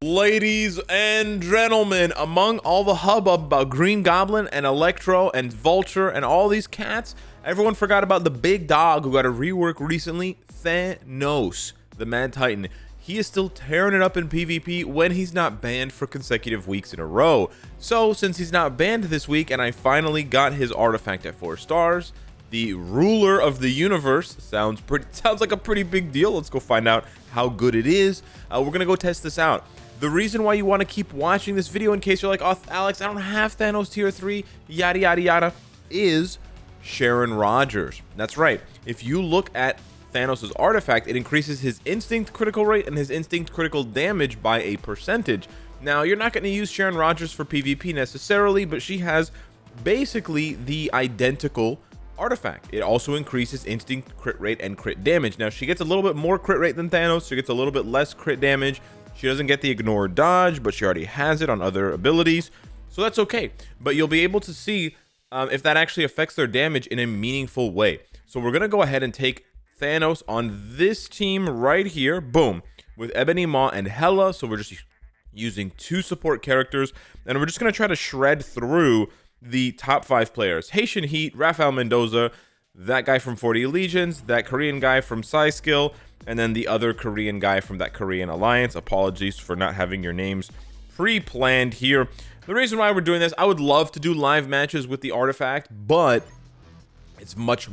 Ladies and gentlemen, among all the hubbub about Green Goblin and Electro and Vulture and all these cats, everyone forgot about the big dog who got a rework recently, Thanos, the Mad Titan. He is still tearing it up in PvP when he's not banned for consecutive weeks in a row. So since he's not banned this week and I finally got his artifact at 4 stars, the ruler of the universe sounds like a pretty big deal. Let's go find out how good it is. We're gonna go test this out. The reason why you want to keep watching this video, in case you're like, oh, Alex, I don't have Thanos tier 3, yada yada yada, is Sharon Rogers. That's right. If you look at Thanos' artifact, it increases his instinct critical rate and his instinct critical damage by a percentage. Now, you're not going to use Sharon Rogers for PvP necessarily, but she has basically the identical artifact. It also increases instinct crit rate and crit damage. Now, she gets a little bit more crit rate than Thanos. She gets a little bit less crit damage. She doesn't get the ignore dodge, but she already has it on other abilities, so that's okay. But you'll be able to see if that actually affects their damage in a meaningful way. So we're going to go ahead and take Thanos on this team right here, boom, with Ebony Maw and Hela. So we're just using 2 support characters, and we're just going to try to shred through the top 5 players. Haitian Heat, Rafael Mendoza, that guy from 40 Legions, that Korean guy from Cynicalex, and then the other Korean guy from that Korean Alliance. Apologies for not having your names pre-planned here. The reason why we're doing this, I would love to do live matches with the artifact, but it's much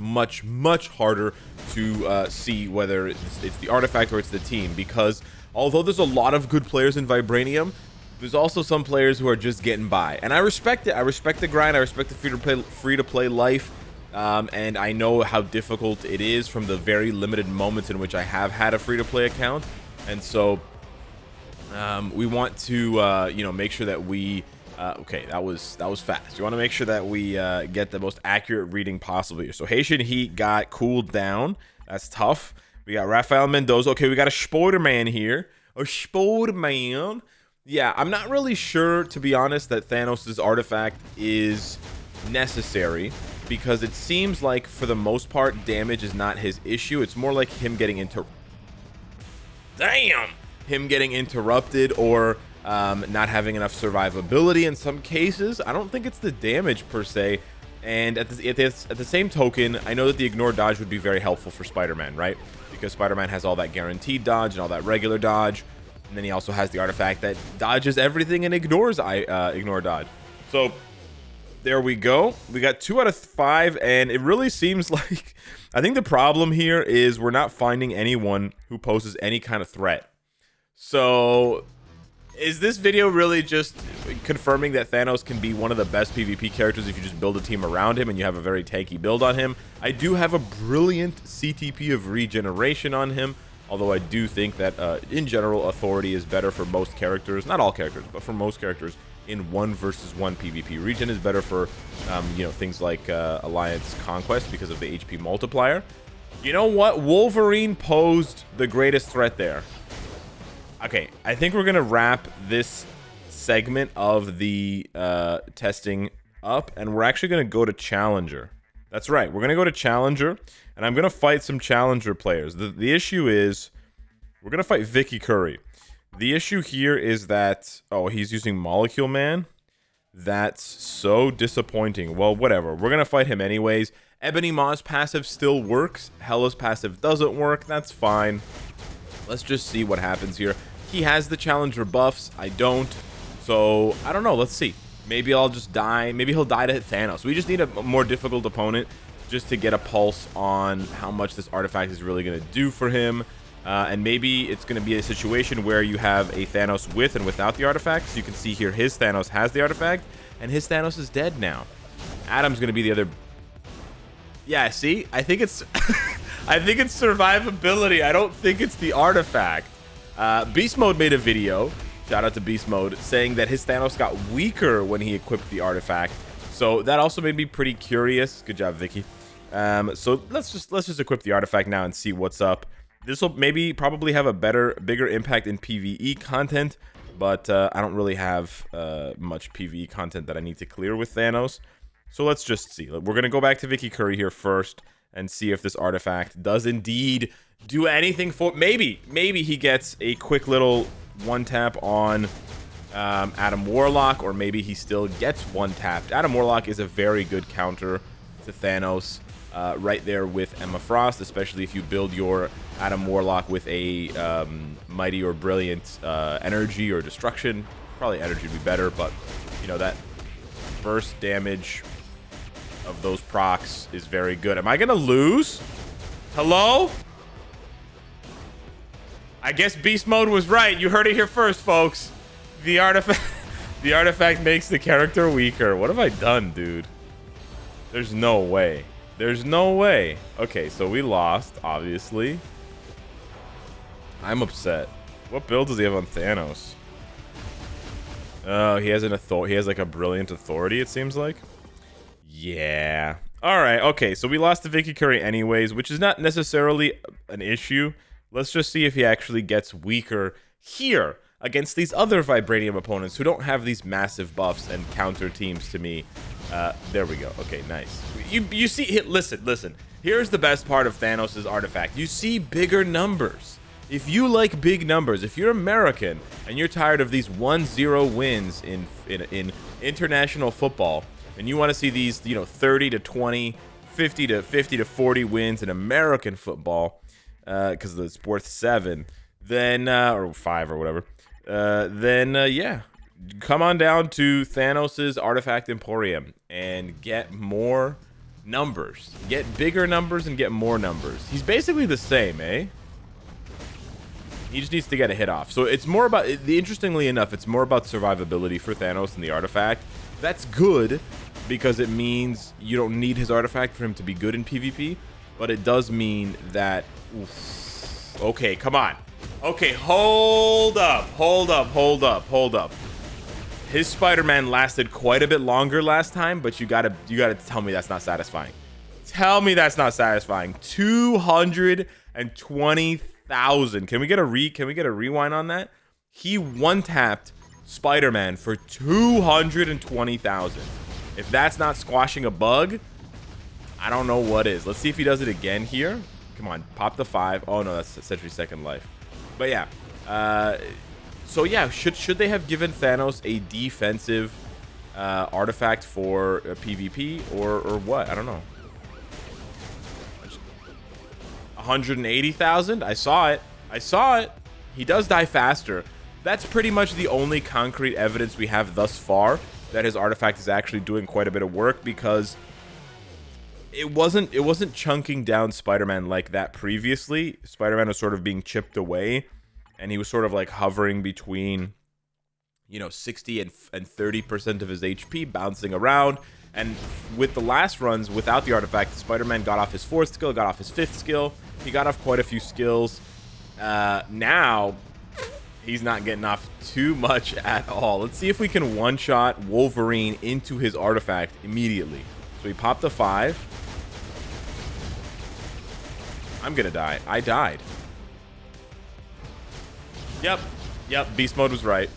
harder to see whether it's the artifact or it's the team, because although there's a lot of good players in Vibranium, there's also some players who are just getting by, and I respect it. I respect the grind. I respect the free-to-play life. And I know how difficult it is from the very limited moments in which I have had a free-to-play account, and so we want to make sure that we okay, that was fast. You want to make sure that we get the most accurate reading possible here. So Haitian Heat got cooled down. That's tough. We got Rafael Mendoza. Okay, we got a Spider-Man here. A Spider-Man. Yeah, I'm not really sure, to be honest, that Thanos' artifact is necessary, because it seems like for the most part damage is not his issue. It's more like him getting interrupted or not having enough survivability in some cases. I don't think it's the damage per se. And at the same token, I know that the ignore dodge would be very helpful for Spider-Man, right? Because Spider-Man has all that guaranteed dodge and all that regular dodge, and then he also has the artifact that dodges everything and ignores ignore dodge. So there we go. We got 2 out of 5, and it really seems like, I think the problem here is we're not finding anyone who poses any kind of threat. So is this video really just confirming that Thanos can be one of the best PvP characters if you just build a team around him and you have a very tanky build on him? I do have a brilliant CTP of regeneration on him, although I do think that in general authority is better for most characters, not all characters, but for most characters in 1 versus 1 PvP. Regen is better for things like Alliance Conquest because of the HP multiplier. You know what? Wolverine posed the greatest threat there. Okay, I think we're gonna wrap this segment of the testing up, and we're actually gonna go to Challenger. That's right, we're gonna go to Challenger, and I'm gonna fight some Challenger players. The issue is we're gonna fight Vicky Curry. The issue here is that, oh, he's using Molecule Man. That's so disappointing. Well, whatever. We're going to fight him anyways. Ebony Maw's passive still works. Hela's passive doesn't work. That's fine. Let's just see what happens here. He has the Challenger buffs. I don't. So, I don't know. Let's see. Maybe I'll just die. Maybe he'll die to hit Thanos. We just need a more difficult opponent just to get a pulse on how much this artifact is really going to do for him. And maybe it's going to be a situation where you have a Thanos with and without the artifact. So you can see here his Thanos has the artifact, and his Thanos is dead now. Adam's going to be the other. Yeah, see? I think it's I think it's survivability. I don't think it's the artifact. Beast Mode made a video, shout out to Beast Mode, saying that his Thanos got weaker when he equipped the artifact. So that also made me pretty curious. Good job, Vicky. So let's just equip the artifact now and see what's up. This will probably have a bigger impact in PvE content, but I don't really have much PvE content that I need to clear with Thanos. So let's just see. We're going to go back to Vicky Curry here first and see if this artifact does indeed do anything for... Maybe he gets a quick little one tap on Adam Warlock, or maybe he still gets one tapped. Adam Warlock is a very good counter to Thanos, right there with Emma Frost, especially if you build your Adam Warlock with a mighty or brilliant energy or destruction. Probably energy would be better, but you know, that burst damage of those procs is very good. Am I gonna lose? Hello? I guess beast mode was right. You heard it here first, folks. The artifact makes the character weaker. What have I done, dude? There's no way. There's no way. Okay, so we lost, obviously. I'm upset. What build does he have on Thanos? Oh, he has he has like a brilliant authority, it seems like. Yeah. All right. Okay. So we lost to Vicky Curry anyways, which is not necessarily an issue. Let's just see if he actually gets weaker here against these other Vibranium opponents who don't have these massive buffs and counter teams to me. There we go. Okay, nice. You see, listen. Here's the best part of Thanos' artifact. You see bigger numbers. If you like big numbers, if you're American and you're tired of these 1-0 wins in international football, and you want to see these, you know, 30 to 20, 50 to 40 wins in American football, because it's worth 7, then or 5 or whatever, then yeah, come on down to Thanos' Artifact Emporium and get more numbers, get bigger numbers, and get more numbers. He's basically the same, eh? He just needs to get a hit off. So it's more about, interestingly enough, it's more about survivability for Thanos and the artifact. That's good because it means you don't need his artifact for him to be good in PvP, but it does mean that, oof. Okay, come on. Okay, hold up. His Spider-Man lasted quite a bit longer last time, but you gotta tell me that's not satisfying. Tell me that's not satisfying. 220,000. Can we get a rewind on that? He one-tapped Spider-Man for 220,000. If that's not squashing a bug, I don't know what is. Let's see if he does it again here. Come on, pop the 5. Oh no, that's Sentry's second life. But yeah, so yeah, should they have given Thanos a defensive artifact for PvP or what? I don't know. 180,000. I saw it. He does die faster. That's pretty much the only concrete evidence we have thus far that his artifact is actually doing quite a bit of work, because it wasn't chunking down Spider-Man like that previously. Spider-Man was sort of being chipped away, and he was sort of like hovering between, you know, 60 and 30% of his HP, bouncing around. And with the last runs without the artifact, Spider-Man got off his 4th skill, got off his 5th skill. He got off quite a few skills. Now he's not getting off too much at all. Let's see if we can one-shot Wolverine into his artifact immediately. So he popped a 5. I'm gonna die. I died. Yep, beast mode was right.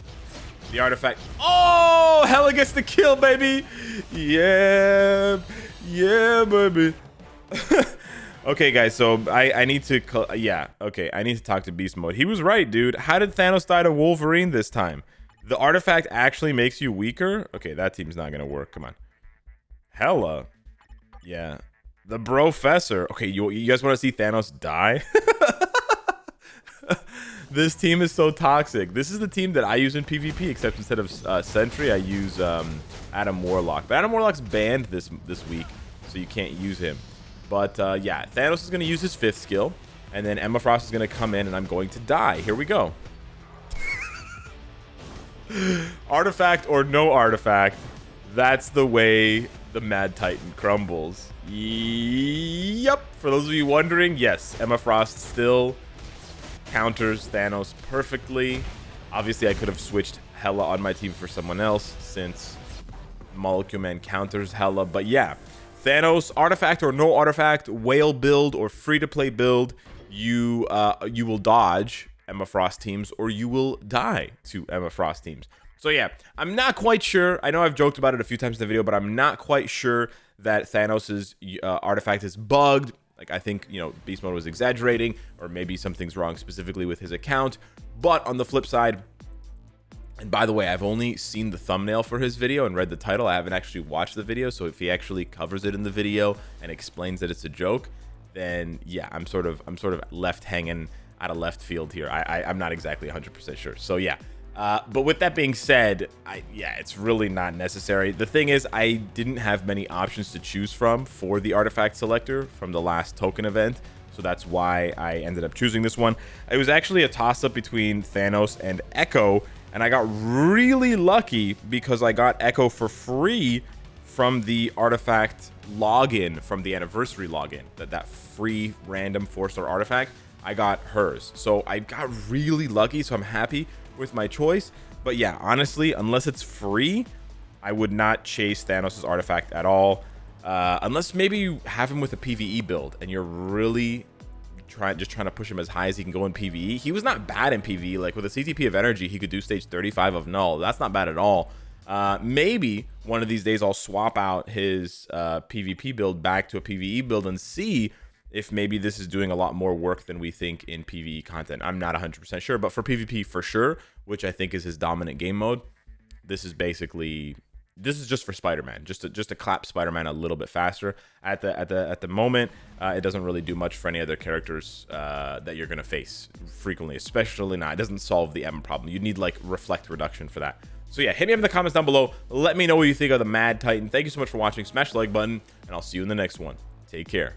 The artifact. Oh, Hella gets the kill, baby. Yeah, baby. Okay, guys, so I need to, I need to talk to beast mode. He was right, dude. How did Thanos die to Wolverine this time? The artifact actually makes you weaker? Okay, that team's not gonna work. Come on. Hella. Yeah. The Brofessor. Okay, you guys want to see Thanos die? This team is so toxic. This is the team that I use in PvP, except instead of Sentry, I use Adam Warlock. But Adam Warlock's banned this week, so you can't use him. But yeah, Thanos is going to use his 5th skill, and then Emma Frost is going to come in, and I'm going to die. Here we go. Artifact or no artifact, that's the way the Mad Titan crumbles. Yep. For those of you wondering, yes, Emma Frost still counters Thanos perfectly. Obviously, I could have switched Hela on my team for someone else, since Molecule Man counters Hela. But yeah, Thanos, artifact or no artifact, whale build or free-to-play build, you will dodge Emma Frost teams, or you will die to Emma Frost teams. So yeah, I'm not quite sure. I know I've joked about it a few times in the video, but I'm not quite sure that Thanos' artifact is bugged. Like, I think, you know, Beast Mode was exaggerating, or maybe something's wrong specifically with his account. But on the flip side, and by the way, I've only seen the thumbnail for his video and read the title. I haven't actually watched the video. So if he actually covers it in the video and explains that it's a joke, then yeah, I'm sort of left hanging out of left field here. I'm not exactly 100% sure. So yeah. But with that being said, yeah, it's really not necessary. The thing is, I didn't have many options to choose from for the artifact selector from the last token event. So that's why I ended up choosing this one. It was actually a toss-up between Thanos and Echo, and I got really lucky because I got Echo for free from the artifact login, from the anniversary login. That free random 4-star artifact, I got hers. So I got really lucky, so I'm happy with my choice. But yeah, honestly, unless it's free, I would not chase Thanos' artifact at all. Unless maybe you have him with a PvE build and you're really just trying to push him as high as he can go in PvE. He was not bad in PvE. Like, with a CTP of energy, he could do stage 35 of null. That's not bad at all. Maybe one of these days I'll swap out his PvP build back to a PvE build and see if maybe this is doing a lot more work than we think in PvE content. I'm not 100% sure, but for PvP for sure, which I think is his dominant game mode, this is just for Spider-Man, just to clap Spider-Man a little bit faster. At the moment, it doesn't really do much for any other characters that you're gonna face frequently, especially not. It doesn't solve the M problem. You need like reflect reduction for that. So yeah, hit me up in the comments down below. Let me know what you think of the Mad Titan. Thank you so much for watching. Smash the like button, and I'll see you in the next one. Take care.